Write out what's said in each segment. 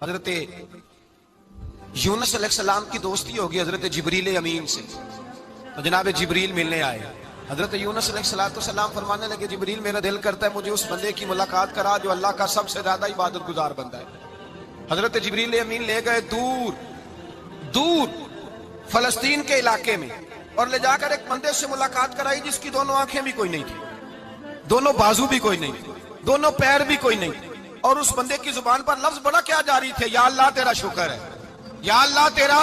حضرت یونس علیہ السلام کی دوستی ہوگی حضرت جبریل امین سے، تو جناب جبریل ملنے آئے۔ حضرت یونس علیہ السلام فرمانے لگے جبریل میرا دل کرتا ہے مجھے اس بندے کی ملاقات کرا جو اللہ کا سب سے زیادہ عبادت گزار بندہ ہے۔ حضرت جبریل امین لے گئے دور دور فلسطین کے علاقے میں، اور لے جا کر ایک بندے سے ملاقات کرائی جس کی دونوں آنکھیں بھی کوئی نہیں تھی، دونوں بازو بھی کوئی نہیں تھی، دونوں پیر بھی کوئی نہیں تھی، اور اس بندے کی زبان پر لفظ بڑا کیا جاری تھے، یا اللہ تیرا شکر ہے، یا اللہ تیرا،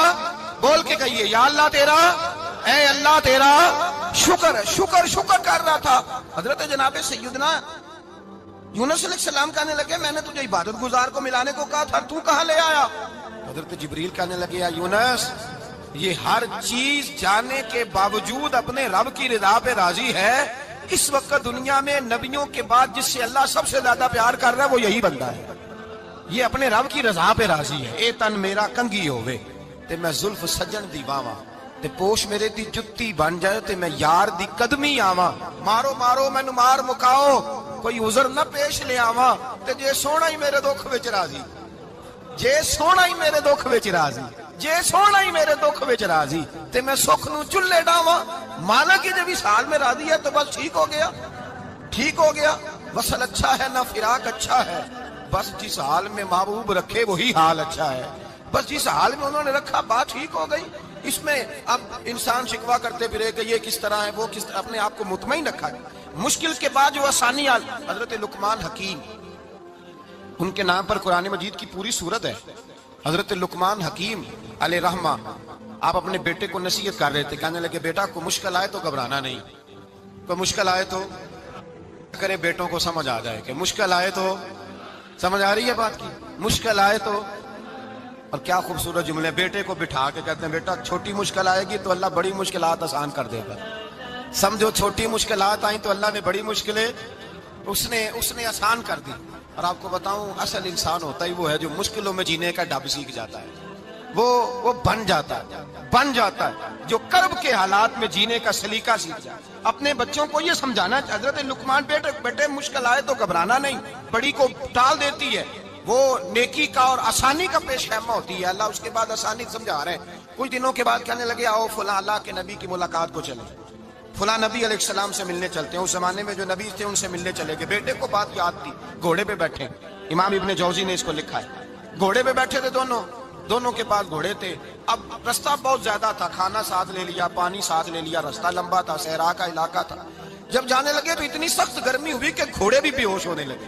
بول کے کہیے یا اللہ تیرا، اے اللہ تیرا شکر ہے، شکر شکر کر رہا تھا۔ حضرت جناب سیدنا یونس علیہ السلام کہنے لگے میں نے تجھے عبادت گزار کو ملانے کو کہا تھا، تو کہاں لے آیا؟ حضرت جبریل کہنے لگے یا یونس یہ ہر چیز جانے کے باوجود اپنے رب کی رضا پہ راضی ہے۔ اس وقت دنیا میں نبیوں کے بعد جس سے اللہ سب سے زیادہ پیار کر رہا ہے وہ یہی بندہ ہے، یہ اپنے رب کی رضا پہ راضی ہے۔ اے تن میرا کنگھی ہووے تے میں زلف سجن دی واواں، تے پوش میرے دی جتی بن جائے تے میں یار دی قدمی آواں، مارو مارو مینوں مار مکاؤ کوئی عذر نہ پیش لے آواں، تے جے سونا ہی میرے دکھ وچ راضی، جے سونا ہی میرے دکھ وچ راضی، جے سونا ہی میرے دکھ وچ راضی تے میں سکھ نو چلے ڈاواں، مانا کہ جب اس حال میں راضی ہے تو بس ٹھیک ہو گیا، ٹھیک ہو گیا۔ وصل اچھا ہے نہ فراق اچھا ہے، بس جس حال میں محبوب رکھے وہی حال اچھا ہے، بس جس حال میں انہوں نے رکھا بات ٹھیک ہو گئی۔ اس میں اب انسان شکوا کرتے پھرے کہ یہ کس طرح ہے وہ کس طرح، اپنے آپ کو مطمئن رکھا ہے۔ مشکل کے بعد جو آسانی آئی، حضرت لقمان حکیم ان کے نام پر قرآن مجید کی پوری سورت ہے۔ حضرت لقمان حکیم علیہ رحمہ آپ اپنے بیٹے کو نصیحت کر رہے تھے، کہنے لگے بیٹا کو مشکل آئے تو گھبرانا نہیں، کوئی مشکل آئے تو کرے بیٹوں کو سمجھ آ جائے کہ مشکل آئے تو، سمجھ آ رہی ہے بات کی، مشکل آئے تو، اور کیا خوبصورت جملے، بیٹے کو بٹھا کے کہتے ہیں بیٹا چھوٹی مشکل آئے گی تو اللہ بڑی مشکلات آسان کر دے گا، سمجھو چھوٹی مشکلات آئیں تو اللہ نے بڑی مشکلیں اس نے آسان کر دی۔ اور آپ کو بتاؤں اصل انسان ہوتا ہی وہ ہے جو مشکلوں میں جینے کا ڈب سیکھ جاتا ہے، وہ بن جاتا ہے جو کرب کے حالات میں جینے کا سلیقہ سیکھ جائے۔ اپنے بچوں کو یہ سمجھانا، حضرت لقمان بیٹے مشکل آئے تو گھبرانا نہیں، بڑی کو ٹال دیتی ہے، وہ نیکی کا اور آسانی کا پیش خیمہ ہوتی ہے، اللہ اس کے بعد آسانی سمجھا رہے ہیں۔ کچھ دنوں کے بعد کہنے لگے آؤ فلاں اللہ کے نبی کی ملاقات کو چلیں، فلاں نبی علیہ السلام سے ملنے چلتے ہیں۔ اس زمانے میں جو نبی تھے ان سے ملنے چلے گئے، بیٹے کو بات یاد تھی، گھوڑے پہ بیٹھے، امام ابن جوزی نے اس کو لکھا ہے، گھوڑے پہ بیٹھے تھے دونوں کے پاس گھوڑے تھے۔ اب رستہ بہت زیادہ تھا، کھانا ساتھ لے لیا، پانی ساتھ لے لیا، رستہ لمبا تھا، صحرا کا علاقہ تھا۔ جب جانے لگے تو اتنی سخت گرمی ہوئی کہ گھوڑے بھی بے ہوش ہونے لگے،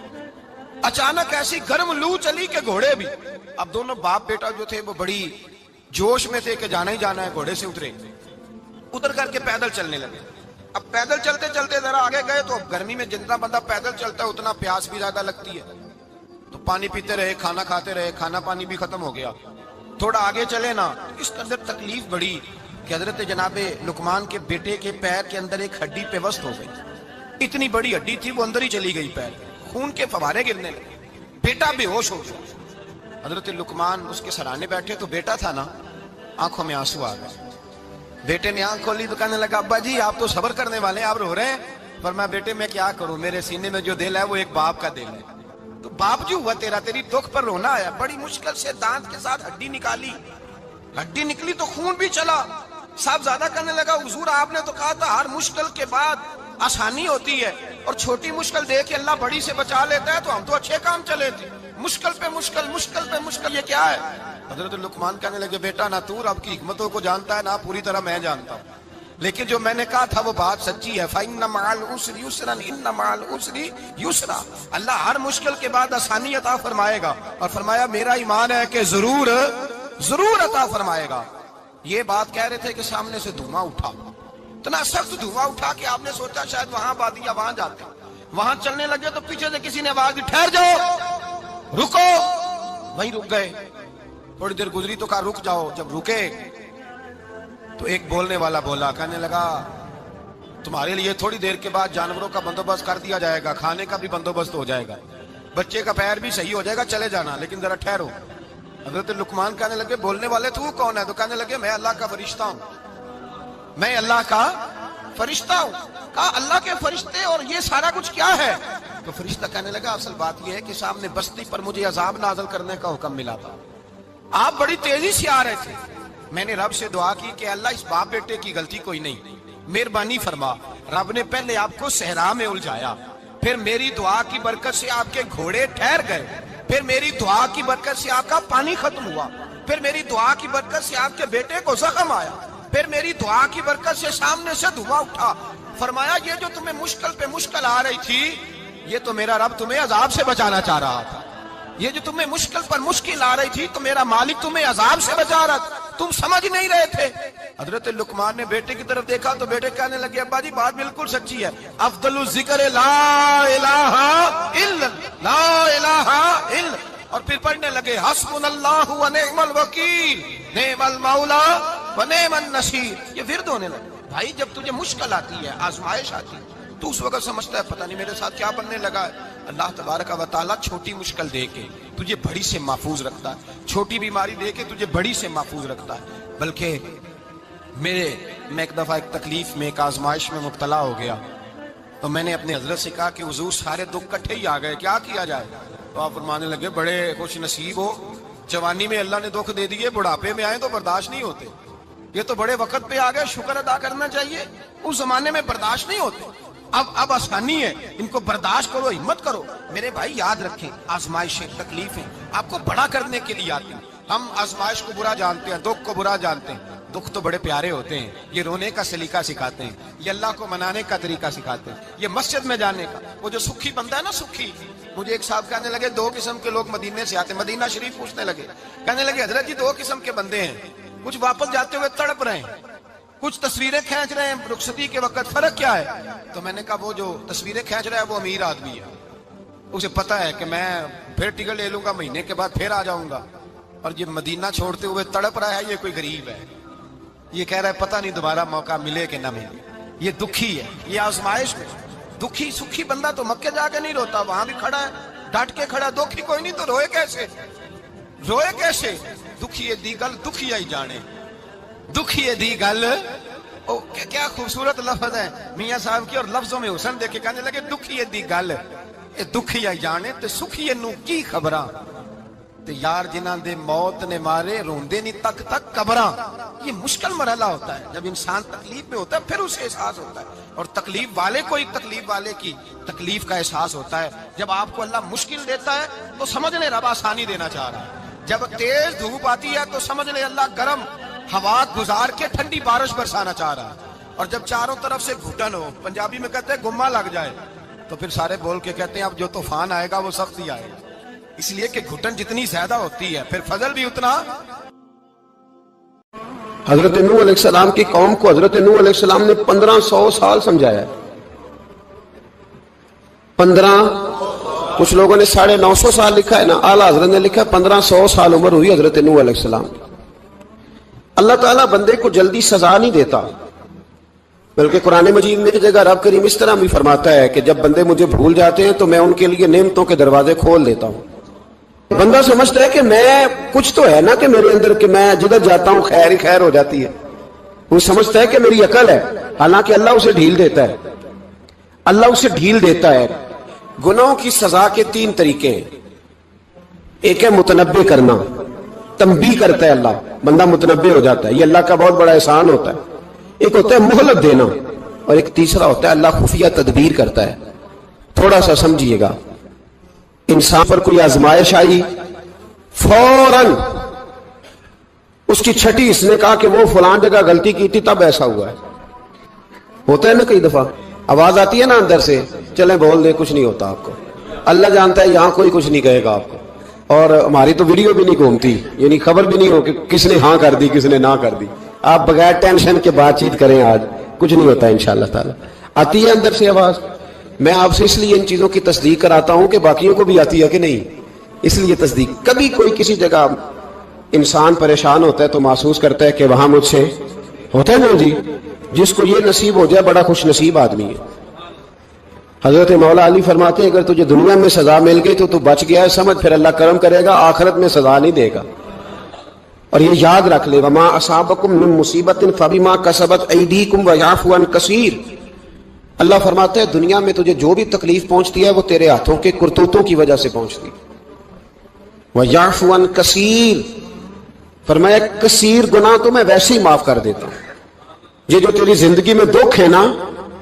اچانک ایسی گرم لو چلی کہ گھوڑے بھی۔ اب دونوں باپ بیٹا جو تھے وہ بڑی جوش میں تھے کہ جانا ہی جانا ہے، گھوڑے سے اتر کر کے پیدل چلنے لگے۔ اب پیدل چلتے چلتے ذرا آگے گئے تو اب گرمی میں جتنا بندہ پیدل چلتا ہے اتنا پیاس بھی زیادہ لگتی ہے، تو پانی پیتے رہے، کھانا کھاتے رہے، کھانا پانی بھی ختم ہو گیا۔ تھوڑا آگے چلے نا، اس کے اندر تکلیف بڑی کہ حضرت جناب لقمان کے بیٹے کے پیر کے اندر ایک ہڈی پیوست ہو گئی، اتنی بڑی ہڈی تھی وہ اندر ہی چلی گئی، پیر خون کے فوارے گرنے لگے، بیٹا بے ہوش ہو گیا۔ حضرت لقمان اس کے سرانے بیٹھے تو بیٹا تھا نا، آنکھوں میں آنسو آ گئے۔ بیٹے نے آنکھ کھولی تو کہنے لگا ابا جی آپ تو صبر کرنے والے ہیں، آپ رو رہے ہیں۔ فرمایا بیٹے میں کیا کروں، میرے سینے میں جو دل ہے وہ ایک باپ کا دل ہے، تو باپ جو ہوا تیرا، تیری دکھ پر رونا آیا، بڑی مشکل سے دانت کے ساتھ ہڈی نکالی، ہڈی نکلی تو خون بھی چلا۔ صاحب زیادہ کہنے لگا حضور آپ نے تو کہا تھا ہر مشکل کے بعد آسانی ہوتی ہے، اور چھوٹی مشکل دے کے اللہ بڑی سے بچا لیتا ہے، تو ہم تو اچھے کام چلے تھے، مشکل پہ مشکل، مشکل پہ مشکل، یہ کیا ہے؟ حضرت لقمان کہنے لگے بیٹا نہ تو رب کی حکمتوں کو جانتا ہے نہ پوری طرح میں جانتا ہوں، لیکن جو میں نے کہا تھا وہ بات سچی ہے، فَإِنَّ مَعَ الْعُسْرِ يُسْرًا إِنَّ مَعَ الْعُسْرِ يُسْرًا، اللہ ہر مشکل کے بعد آسانی عطا فرمائے گا، اور فرمایا میرا ایمان ہے کہ ضرور عطا فرمائے گا۔ یہ بات کہہ رہے تھے کہ سامنے سے دھواں اٹھا، اتنا سخت دھواں اٹھا کہ آپ نے سوچا شاید وہاں بادیا وہاں جاتے، وہاں چلنے لگے تو پیچھے سے کسی نے آواز دی ٹھہر جاؤ، رکو، وہیں رک گئے۔ تھوڑی دیر گزری تو کہا رک جاؤ، جب رکے تو ایک بولنے والا بولا، کہنے لگا تمہارے لیے تھوڑی دیر کے بعد جانوروں کا بندوبست کر دیا جائے گا، کھانے کا بھی بندوبست ہو جائے گا، بچے کا پیر بھی صحیح ہو جائے گا، چلے جانا، لیکن ذرا ٹھہرو۔ حضرت لقمان کہنے لگے بولنے والے تو کون ہے؟ تو کہنے لگے میں اللہ کا فرشتہ ہوں، میں اللہ کا فرشتہ ہوں۔ کہا اللہ کے فرشتے اور یہ سارا کچھ کیا ہے؟ تو فرشتہ کہنے لگا اصل بات یہ ہے کہ سامنے بستی پر مجھے عذاب نازل کرنے کا حکم ملا تھا، آپ بڑی تیزی سے آ رہے تھے، میں نے رب سے دعا کی کہ اللہ اس باپ بیٹے کی غلطی کوئی نہیں، مہربانی فرما۔ رب نے پہلے آپ کو صحرا میں الجھایا، پھر میری دعا کی برکت سے آپ کے گھوڑے ٹھہر گئے، پھر میری دعا کی برکت سے آپ کا پانی ختم ہوا، پھر میری دعا کی برکت سے آپ کے بیٹے کو زخم آیا، پھر میری دعا کی برکت سے سامنے سے دھواں اٹھا۔ فرمایا یہ جو تمہیں مشکل پہ مشکل آ رہی تھی، یہ تو میرا رب تمہیں عذاب سے بچانا چاہ رہا تھا، یہ جو تمہیں مشکل پر مشکل آ رہی تھی تو میرا مالک تمہیں عذاب سے بچا رہا تھا، تم سمجھ نہیں رہے تھے۔ حضرت لقمان نے بیٹے کی طرف دیکھا تو بیٹے کہنے لگے ابا جی بات بالکل سچی ہے، افضل الذکر لا الہ الا لا الہ الا، اور پھر پڑھنے لگے حسبنا اللہ و نعم الوکیل نعم المولا و نعم النصیر، یہ ورد ہونے لگے۔ بھائی جب تجھے مشکل آتی ہے، آزمائش آتی ہے، تو اس وقت سمجھتا ہے پتہ نہیں میرے ساتھ کیا بننے لگا ہے، اللہ تبارک و تعالیٰ چھوٹی مشکل دے کے تجھے بڑی سے محفوظ رکھتا ہے، چھوٹی بیماری دے کے تجھے بڑی سے محفوظ رکھتا ہے۔ بلکہ میں ایک دفعہ ایک تکلیف میں ایک آزمائش میں مبتلا ہو گیا، تو میں نے اپنے حضرت سے کہا کہ حضور سارے دکھ کٹھے ہی آ گئے، کیا کیا جائے؟ تو آپ فرمانے لگے بڑے خوش نصیب ہو، جوانی میں اللہ نے دکھ دے دیے، بڑھاپے میں آئے تو برداشت نہیں ہوتے، یہ تو بڑے وقت پہ آ گئے، شکر ادا کرنا چاہیے، اس زمانے میں برداشت نہیں ہوتے، اب آسانی ہے، ان کو برداشت کرو، ہمت کرو۔ میرے بھائی یاد رکھیں آزمائشیں تکلیفیں آپ کو بڑا کرنے کے لیے آتی ہیں۔ ہم آزمائش کو برا جانتے ہیں، دکھ کو برا جانتے ہیں، دکھ تو بڑے پیارے ہوتے ہیں، یہ رونے کا سلیقہ سکھاتے ہیں، یہ اللہ کو منانے کا طریقہ سکھاتے ہیں، یہ مسجد میں جانے کا، وہ جو سکھی بندہ ہے نا سکھی، مجھے ایک صاحب کہنے لگے دو قسم کے لوگ مدینے سے آتے ہیں، مدینہ شریف پوچھنے لگے، کہنے لگے حضرت جی دو قسم کے بندے ہیں، کچھ واپس جاتے ہوئے تڑپ رہے ہیں، کچھ تصویریں کھینچ رہے ہیں رخصتی کے وقت، فرق کیا ہے؟ تو میں نے کہا وہ جو تصویریں کھینچ رہا ہے وہ امیر آدمی ہے، اسے پتہ ہے کہ میں پھر ٹکٹ لے لوں گا، مہینے کے بعد پھر آ جاؤں گا، اور یہ مدینہ چھوڑتے ہوئے تڑپ رہا ہے یہ کوئی غریب ہے، یہ کہہ رہا ہے پتہ نہیں دوبارہ موقع ملے کہ نہ ملے، یہ دکھی ہے، یہ آزمائش میں دکھی سکھی بندہ تو مکے جا کے نہیں روتا، وہاں بھی کھڑا ہے ڈٹ کے کھڑا، دکھی کوئی نہیں تو روئے کیسے؟ روئے کیسے؟ دکھی دی گل دکھی آئی جانے، دکھی دی گل، کیا خوبصورت لفظ ہے میاں صاحب کی، اور لفظوں میں حسن دیکھے کہنے لگے دکھی دی گل اے دکھی آئی جانے تے سکھی نو کی خبراں، تے یار جنہاں دے موت نے مارے روندے نہیں تک تک قبراں۔ یہ مشکل مرحلہ ہوتا ہے، جب انسان تکلیف میں ہوتا ہے پھر اسے احساس ہوتا ہے، اور تکلیف والے کو ایک تکلیف والے کی تکلیف کا احساس ہوتا ہے۔ جب آپ کو اللہ مشکل دیتا ہے تو سمجھ لیں رب آسانی دینا چاہ رہا ہے، جب تیز دھوپ آتی ہے تو سمجھ لیں اللہ گرم ہوا گزار کے ٹھنڈی بارش برسانا چاہ رہا ہے، اور جب چاروں طرف سے گھٹن ہو، پنجابی میں کہتے ہیں گما لگ جائے، تو پھر سارے بول کے کہتے ہیں اب جو طوفان آئے گا وہ سخت ہی آئے گا، اس لیے کہ گھٹن جتنی زیادہ ہوتی ہے پھر فضل بھی اتنا۔ حضرت نوح علیہ السلام کی قوم کو حضرت نوح علیہ السلام نے 1500 سال سمجھایا ہے، 15، کچھ لوگوں نے 950 سال لکھا ہے نا، اعلیٰ حضرت نے لکھا ہے 1500 سال عمر ہوئی حضرت نوح علیہ السلام۔ اللہ تعالیٰ بندے کو جلدی سزا نہیں دیتا، بلکہ قرآن مجید میں ایک جگہ رب کریم اس طرح بھی فرماتا ہے کہ جب بندے مجھے بھول جاتے ہیں تو میں ان کے لیے نعمتوں کے دروازے کھول دیتا ہوں۔ بندہ سمجھتا ہے کہ میں کچھ تو ہے نا کہ میرے اندر کہ میں جدھر جاتا ہوں خیر ہی خیر ہو جاتی ہے، وہ سمجھتا ہے کہ میری عقل ہے، حالانکہ اللہ اسے ڈھیل دیتا ہے، اللہ اسے ڈھیل دیتا ہے۔ گناہوں کی سزا کے 3 طریقے ہیں، ایک ہے متنبہ کرنا، تنبیہ کرتا ہے اللہ، بندہ متنبہ ہو جاتا ہے، یہ اللہ کا بہت بڑا احسان ہوتا ہے۔ ایک ہوتا ہے مہلت دینا، اور ایک تیسرا ہوتا ہے اللہ خفیہ تدبیر کرتا ہے۔ تھوڑا سا سمجھیے گا، انسان پر کوئی آزمائش آئی، فوراً اس کی چھٹی اس نے کہا کہ وہ فلان جگہ غلطی کی تھی تب ایسا ہوا ہے، ہوتا ہے نا کئی دفعہ آواز آتی ہے نا اندر سے، چلیں بول دیں کچھ نہیں ہوتا آپ کو، اللہ جانتا ہے یہاں کوئی کچھ نہیں کہے گا آپ کو، اور ہماری تو ویڈیو بھی نہیں گھومتی، یعنی خبر بھی نہیں ہو کہ کس نے ہاں کر دی کس نے نہ کر دی، آپ بغیر ٹینشن کے بات چیت کریں، آج کچھ نہیں ہوتا انشاءاللہ تعالی۔ آتی ہے اندر سے آواز، میں آپ سے اس لیے ان چیزوں کی تصدیق کراتا ہوں کہ باقیوں کو بھی آتی ہے کہ نہیں، اس لیے تصدیق۔ کبھی کوئی کسی جگہ انسان پریشان ہوتا ہے تو محسوس کرتا ہے کہ وہاں مجھ سے ہوتا ہے نا جی، جس کو یہ نصیب ہو جائے بڑا خوش نصیب آدمی ہے۔ حضرت مولا علی فرماتے ہیں اگر تجھے دنیا میں سزا مل گئی تو بچ گیا ہے، سمجھ پھر اللہ کرم کرے گا، آخرت میں سزا نہیں دے گا۔ اور یہ یاد رکھ لے، وما اصابکم من مصیبت فبما کسبت ایدیکم ویعفو عن کثیر، اللہ فرماتے ہیں دنیا میں تجھے جو بھی تکلیف پہنچتی ہے وہ تیرے ہاتھوں کے کرتوتوں کی وجہ سے پہنچتی. وَيَعْفُ عَنْ كَثِيرٍ، فرمایا کثیر گناہ تو میں ویسے ہی معاف کر دیتا ہوں. یہ جو تیری زندگی میں دکھ ہے نا،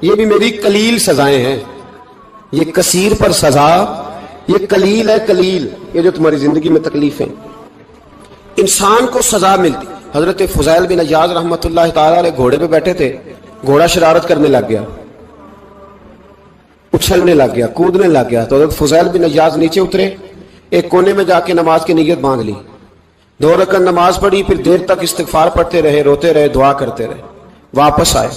یہ بھی میری قلیل سزائیں ہیں. یہ کثیر پر سزا، یہ قلیل ہے. قلیل یہ جو تمہاری زندگی میں تکلیف ہے، انسان کو سزا ملتی. حضرت فضیل بن عیاض رحمۃ اللہ تعالی علیہ گھوڑے پہ بیٹھے تھے، گھوڑا شرارت کرنے لگ گیا، اچھلنے لگ گیا، کودنے لگ گیا. تو حضرت فضیل بن عیاض نیچے اترے، ایک کونے میں جا کے نماز کی نیت باندھ لی، 2 رکعت نماز پڑھی، پھر دیر تک استغفار پڑھتے رہے، روتے رہے، دعا کرتے رہے. واپس آئے،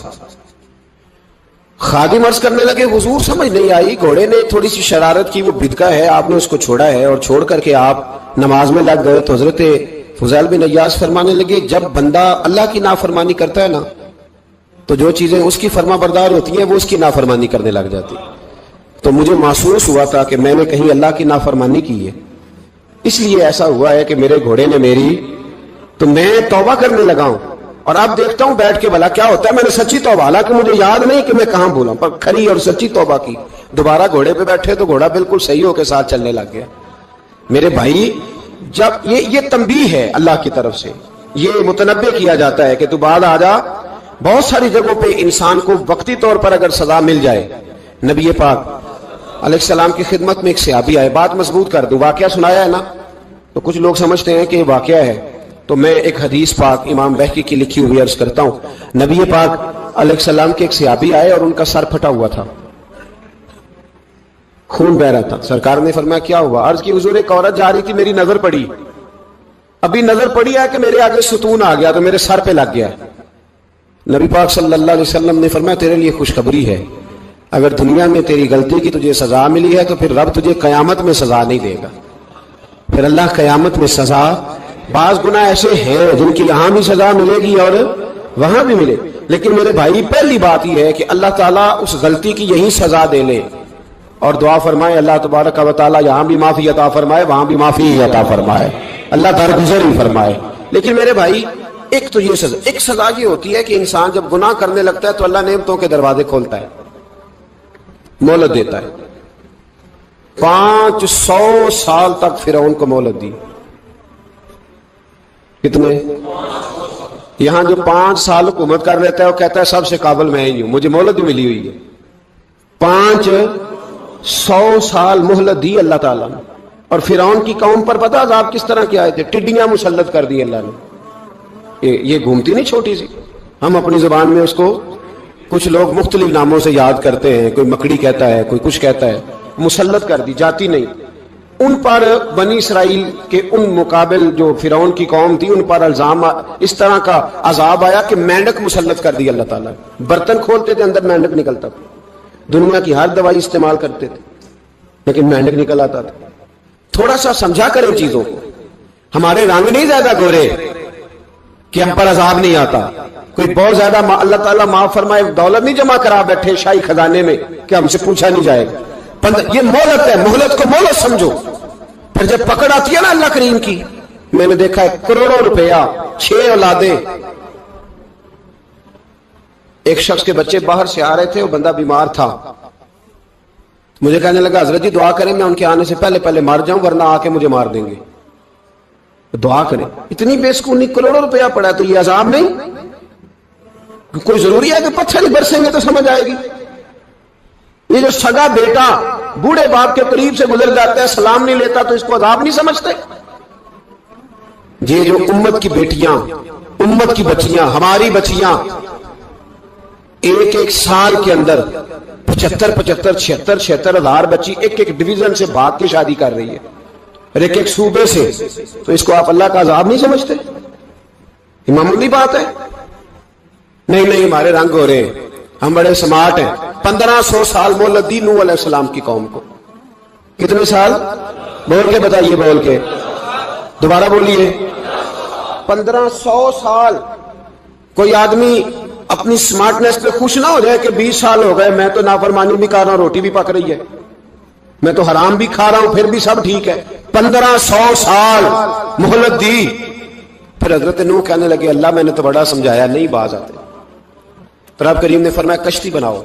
خادم عرض کرنے لگے حضور سمجھ نہیں آئی، گھوڑے نے تھوڑی سی شرارت کی، وہ بدکا ہے، آپ نے اس کو چھوڑا ہے اور چھوڑ کر کے آپ نماز میں لگ گئے. تو حضرت فضیل بن عیاض فرمانے لگے جب بندہ اللہ کی نافرمانی کرتا ہے نا تو جو چیزیں اس کی فرما بردار ہوتی ہیں وہ اس کی نافرمانی کرنے لگ جاتی. تو مجھے محسوس ہوا تھا کہ میں نے کہیں اللہ کی نافرمانی کی ہے، اس لیے ایسا ہوا ہے کہ میرے گھوڑے نے میری، تو میں توبہ کرنے لگا ہوں. اور اب دیکھتا ہوں بیٹھ کے بھلا کیا ہوتا ہے. میں نے سچی توبہ، حالانکہ مجھے یاد نہیں کہ میں کہاں بولا، پر کھری اور سچی توبہ کی. دوبارہ گھوڑے پہ بیٹھے تو گھوڑا بالکل صحیح ہو کے ساتھ چلنے لگ گیا. میرے بھائی جب یہ تنبیہ ہے اللہ کی طرف سے، یہ متنبہ کیا جاتا ہے کہ تو بعد آ جا. بہت ساری جگہوں پہ انسان کو وقتی طور پر اگر سزا مل جائے، نبی پاک علیہ السلام کی خدمت میں ایک صحابی آئے، بات مضبوط کر دوں، واقعہ سنایا ہے نا تو کچھ لوگ سمجھتے ہیں کہ یہ واقعہ ہے، تو میں ایک حدیث پاک امام بہقی کی لکھی ہوئی عرض کرتا ہوں. نبی پاک علیہ السلام کے ایک صحابی آئے اور ان کا سر پھٹا ہوا تھا، خون بہ رہا تھا. سرکار نے فرمایا کیا ہوا؟ عرض کی حضور ایک عورت جا رہی تھی، میری نظر پڑی، ابھی نظر پڑی ہے کہ میرے آگے ستون آ گیا تو میرے سر پہ لگ گیا. نبی پاک صلی اللہ علیہ وسلم نے فرمایا تیرے لیے خوشخبری ہے، اگر دنیا میں تیری غلطی کی تجھے سزا ملی ہے تو پھر رب تجھے قیامت میں سزا نہیں دے گا. پھر اللہ قیامت میں سزا، بعض گناہ ایسے ہیں جن کی یہاں بھی سزا ملے گی اور وہاں بھی ملے، لیکن میرے بھائی پہلی بات یہ ہے کہ اللہ تعالیٰ اس غلطی کی یہی سزا دے لے اور دعا فرمائے اللہ تبارک و تعالیٰ یہاں بھی معافی عطا فرمائے، وہاں بھی معافی عطا فرمائے، اللہ درگزر ہی فرمائے. لیکن میرے بھائی ایک تو یہ سزا، ایک سزا یہ ہوتی ہے کہ انسان جب گناہ کرنے لگتا ہے تو اللہ نعمتوں کے دروازے کھولتا ہے، مہلت دیتا ہے. 500 سال تک فرعون کو مہلت دی. کتنے؟ یہاں جو 5 سال حکومت کر لیتا ہے وہ کہتا ہے سب سے قابل میں ہی ہوں، مجھے مہلت بھی ملی ہوئی ہے. 500 سال مہلت دی اللہ تعالیٰ نے. اور فرعون کی قوم پر پتہ عذاب کس طرح کے آئے تھے؟ ٹڈیاں مسلط کر دی اللہ نے. یہ گھومتی نہیں چھوٹی سی، ہم اپنی زبان میں اس کو کچھ لوگ مختلف ناموں سے یاد کرتے ہیں، کوئی مکڑی کہتا ہے، کوئی کچھ کہتا ہے. مسلط کر دی، جاتی نہیں. ان پر بنی اسرائیل کے ان مقابل جو فرعون کی قوم تھی ان پر الزام اس طرح کا عذاب آیا کہ مینڈک مسلط کر دی اللہ تعالیٰ. برتن کھولتے تھے اندر مینڈک نکلتا تھا، دنیا کی ہر دوائی استعمال کرتے تھے لیکن مینڈک نکل آتا تھا. تھوڑا سا سمجھا کریں چیزوں کو. ہمارے رنگ نہیں زیادہ گورے کہ ہم پر عذاب نہیں آتا. کوئی بہت زیادہ اللہ تعالیٰ معاف فرمائے دولت نہیں جمع کرا بیٹھے شاہی خزانے میں کہ ہم سے پوچھا نہیں جائے گا. یہ مہلت ہے، مہلت کو مہلت سمجھو. پھر جب پکڑ آتی ہے نا اللہ کریم کی، میں نے دیکھا ہے کروڑوں روپیہ، 6 اولادیں. ایک شخص کے بچے باہر سے آ رہے تھے، وہ بندہ بیمار تھا. مجھے کہنے لگا حضرت جی دعا کریں میں ان کے آنے سے پہلے مار جاؤں ورنہ آ کے مجھے مار دیں گے. دعا کریں. اتنی بے سکونی، کروڑوں روپیہ پڑا ہے تو یہ عذاب نہیں؟ کوئی ضروری ہے کہ پتھر نہیں برسیں گے تو سمجھ آئے گی؟ یہ جو سگا بیٹا بوڑھے باپ کے قریب سے گزر جاتا ہے سلام نہیں لیتا تو اس کو عذاب نہیں سمجھتے؟ یہ جو امت کی بیٹیاں، امت کی بچیاں، ہماری بچیاں ایک سال کے اندر 75,000 ہزار بچی ایک ڈویژن سے بھاگ کے شادی کر رہی ہے اور ایک صوبے سے، تو اس کو آپ اللہ کا عذاب نہیں سمجھتے؟ یہ معمولی بات ہے. نہیں ہمارے رنگ ہو رہے ہیں، ہم بڑے سمارٹ ہیں. 1500 سال مہلت دی نوح علیہ السلام کی قوم کو. کتنے سال؟ بول کے بتائیے، بول کے دوبارہ بولیے. 1500 سال. کوئی آدمی اپنی سمارٹنس پہ خوش نہ ہو جائے کہ 20 سال ہو گئے میں تو نافرمانی بھی کر رہا ہوں، روٹی بھی پک رہی ہے، میں تو حرام بھی کھا رہا ہوں، پھر بھی سب ٹھیک ہے. 1500 سال مہلت دی. پھر حضرت نوح کہنے لگے اللہ میں نے تو بڑا سمجھایا، نہیں باز آتے. رب کریم نے فرمایا کشتی بناؤ.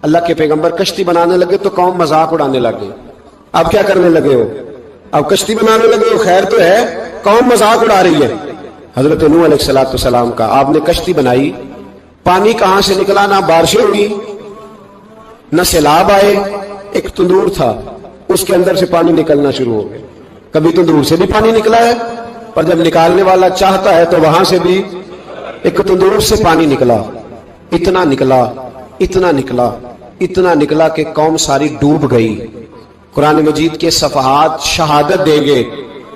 اللہ کے پیغمبر کشتی بنانے لگے تو قوم مذاق اڑانے لگے. اب کیا کرنے لگے ہو؟ اب کشتی بنانے لگے ہو، خیر تو ہے، قوم مذاق اڑا رہی ہے. حضرت نوح علیہ السلام کا آپ نے کشتی بنائی، پانی کہاں سے نکلا؟ نہ بارشیں ہوئی نہ سیلاب آئے، ایک تندور تھا اس کے اندر سے پانی نکلنا شروع ہو گیا. کبھی تندور سے بھی پانی نکلا ہے، پر جب نکالنے والا چاہتا ہے تو وہاں سے بھی ایک تندور سے پانی نکلا. اتنا نکلا اتنا نکلا اتنا نکلا کہ قوم ساری ڈوب گئی. قرآن مجید کے صفحات شہادت دیں گے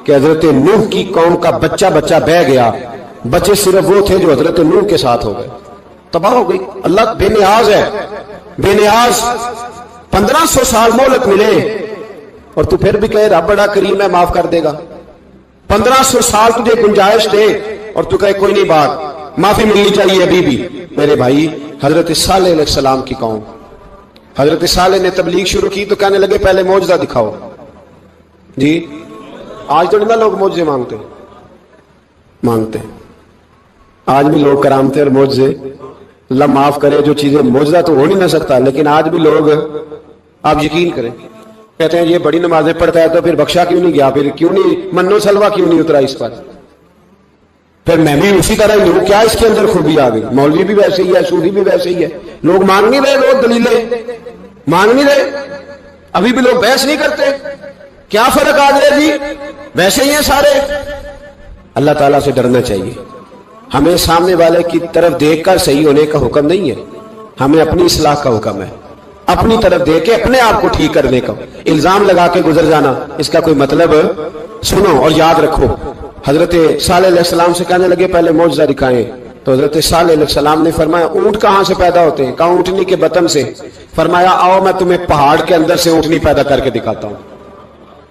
کہ حضرت نوح کی قوم کا بچہ بچہ بہ گیا، بچے صرف وہ تھے جو حضرت نوح کے ساتھ ہو گئے، تباہ ہو گئی. اللہ بے نیاز ہے، بے نیاز. 1500 سال مہلت ملے اور تو پھر بھی کہے رب بڑا کریم ہے، معاف کر دے گا. 1500 سال تجھے گنجائش دے اور تو کہے کوئی نہیں، بات معافی ملنی چاہیے ابھی بھی. میرے بھائی، حضرت صالح علیہ السلام کی قوم، حضرت صالح نے تبلیغ شروع کی تو کہنے لگے پہلے معجزہ دکھاؤ. جی آج تو نہیں لوگ معجزے مانگتے ہیں، آج بھی لوگ کرامتے اور معجزے، اللہ معاف کرے، جو چیزیں معجزہ تو ہو نہیں نہ سکتا، لیکن آج بھی لوگ، آپ یقین کریں، کہتے ہیں یہ بڑی نمازیں پڑھتا ہے تو پھر بخشا کیوں نہیں گیا، پھر کیوں نہیں منو سلوا کیوں نہیں اترا اس پر، پھر میں بھی اسی طرح ہی ہوں، کیا اس کے اندر خوبی آ گئی؟ مولوی بھی ویسے ہی ہے، صوفی بھی ویسے ہی ہے. لوگ مانگ نہیں رہے، لوگ دلیلیں مانگ نہیں رہے، ابھی بھی لوگ بحث نہیں کرتے. کیا فرق آ گیا جی؟ ویسے ہی ہیں سارے. اللہ تعالیٰ سے ڈرنا چاہیے. ہمیں سامنے والے کی طرف دیکھ کر صحیح ہونے کا حکم نہیں ہے، ہمیں اپنی اصلاح کا حکم ہے. اپنی طرف دیکھ کے اپنے آپ کو ٹھیک کرنے کا. الزام لگا کے گزر جانا، اس کا کوئی مطلب. سنو اور یاد رکھو، حضرت صالح علیہ السلام سے کہنے لگے پہلے معجزہ دکھائیں، تو حضرت صالح علیہ السلام نے فرمایا اونٹ کہاں سے پیدا ہوتے ہیں؟ کہا اونٹنی کے بطن سے. فرمایا آؤ میں تمہیں پہاڑ کے اندر سے اونٹنی پیدا کر کے دکھاتا ہوں.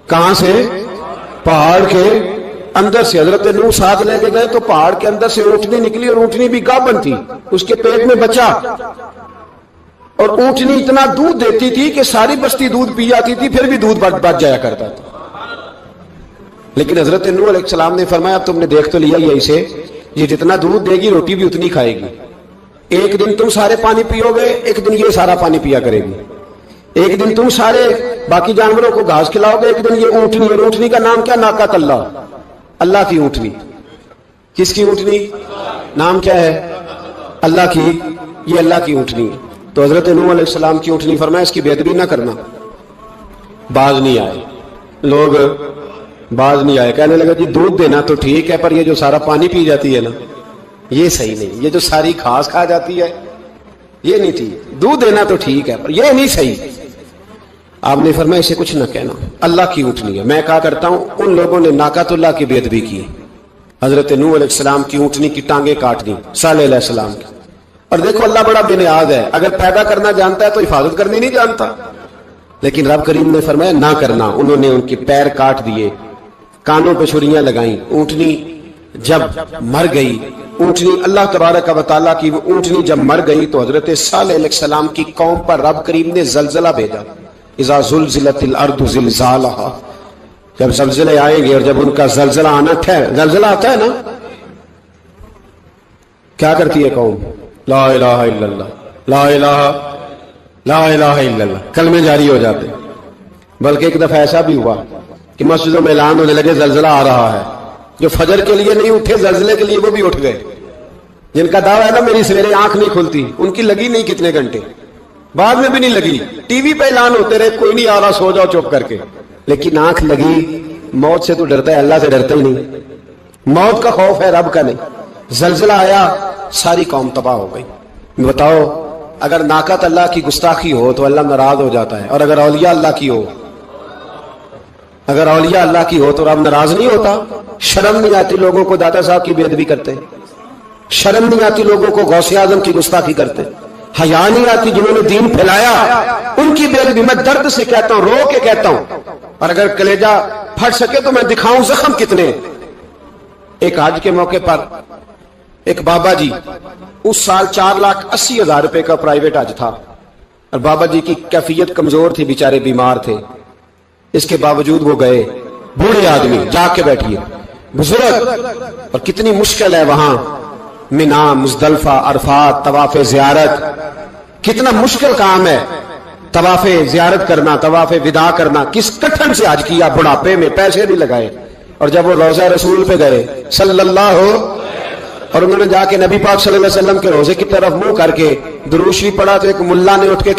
کہاں سے؟ پہاڑ کے اندر سے. حضرت نوح ساتھ لے کے گئے تو پہاڑ کے اندر سے اونٹنی نکلی، اور اونٹنی بھی گابن تھی، اس کے پیٹ میں بچہ، اور اونٹنی اتنا دودھ دیتی تھی کہ ساری بستی دودھ پی جاتی تھی، پھر بھی دودھ بچ جایا کرتا تھا. لیکن حضرت نوح علیہ السلام نے فرمایا تم نے دیکھ تو لیا یہ اسے، یہ جتنا دودھ دے گی روٹی بھی اتنی کھائے گی. ایک دن تم سارے پانی پیو گے، ایک دن یہ سارا پانی پیا کرے گی. ایک دن تم سارے باقی جانوروں کو گھاس کھلاؤ گے، ایک دن یہ اونٹنی. اور اونٹنی کا نام کیا؟ ناقۃ اللہ، اللہ کی اونٹنی. کس کی اونٹنی؟ نام کیا ہے؟ اللہ کی. یہ اللہ کی اونٹنی. تو حضرت نوح علیہ السلام کی اونٹنی فرمایا اس کی بے ادبی نہ کرنا. باز نہیں آئے لوگ، باز نہیں آئے. کہنے لگا جی دودھ دینا تو ٹھیک ہے، پر یہ جو سارا پانی پی جاتی ہے نا یہ صحیح نہیں. یہ جو ساری گھاس کھا جاتی ہے یہ نہیں ٹھیک. دودھ دینا تو ٹھیک ہے پر یہ نہیں صحیح. آپ نے فرمایا اسے کچھ نہ کہنا، اللہ کی اونٹنی ہے. میں کہا کرتا ہوں ان لوگوں نے ناقۃ اللہ کی بے ادبی کی. حضرت نوح علیہ السلام کی اونٹنی کی ٹانگیں کاٹ دی، صالح علیہ السلام کی. اور دیکھو اللہ بڑا بے نیاز ہے، اگر پیدا کرنا جانتا ہے تو حفاظت کرنی نہیں جانتا. لیکن رب کریم نے فرمایا نہ کرنا. انہوں نے ان کے پیر کاٹ دیے، کانوں پہ چھریاں لگائیں. اونٹنی جب مر گئی، اونٹنی اللہ تبارک و تعالیٰ کی اونٹنی جب مر گئی تو حضرت صالح علیہ السلام کی قوم پر رب کریم نے زلزلہ بھیجا. اذا زلزلت الارض زلزالہا، جب زلزلے آئیں گے اور جب ان کا زلزلہ آنا زلزلہ آتا ہے نا، کیا کرتی ہے قوم؟ لا الہ الا اللہ، لا الہ الا اللہ، کلمے جاری ہو جاتے. بلکہ ایک دفعہ ایسا بھی ہوا کہ مسجدوں میں اعلان ہونے لگے زلزلہ آ رہا ہے. جو فجر کے لیے نہیں اٹھے زلزلے کے لیے وہ بھی اٹھ گئے. جن کا دعویٰ ہے نا میری سویرے آنکھ نہیں کھلتی، ان کی لگی نہیں کتنے گھنٹے، بعد میں بھی نہیں لگی. ٹی وی پہ اعلان ہوتے رہے کوئی نہیں آ رہا، سو جاؤ چپ کر کے. لیکن آنکھ لگی. موت سے تو ڈرتا ہے، اللہ سے ڈرتا ہی نہیں. موت کا خوف ہے، رب کا نہیں. زلزلہ آیا، ساری قوم تباہ ہو گئی. بتاؤ اگر ناقۃ اللہ کی گستاخی ہو تو اللہ ناراض ہو جاتا ہے، اور اگر اولیاء اللہ کی ہو، اگر اولیاء اللہ کی ہو تو رب ناراض نہیں ہوتا. شرم نہیں آتی لوگوں کو دادا صاحب کی بے ادبی کرتے، شرم نہیں آتی لوگوں کو غوث اعظم کی گستاخی کرتے، حیا نہیں آتی جنہوں نے دین پھیلایا ان کی بے ادبی. میں درد سے کہتا ہوں، رو کے کہتا ہوں، اور اگر کلیجہ پھٹ سکے تو میں دکھاؤں زخم کتنے. ایک حج کے موقع پر ایک بابا جی، اس سال 4,80,000 روپے کا پرائیویٹ حج تھا، اور بابا جی کی کیفیت کمزور تھی، بیچارے بیمار تھے. اس کے باوجود وہ گئے. بوڑھے آدمی، جا کے بیٹھیے، بزرگ، اور کتنی مشکل ہے وہاں، منا، مزدلفہ، عرفات، طواف زیارت. کتنا مشکل کام ہے طواف زیارت کرنا، طواف ودا کرنا. کس کٹھن سے حج کیا، بڑھاپے میں پیسے نہیں لگائے. اور جب وہ روضہ رسول پہ گئے صلی اللہ اور انہوں نے جا کے نبی پاک صلی اللہ علیہ وسلم کے روزے کی طرف منہ کر کے درود شریف پڑھا تو ایک ملا نے اٹھ کے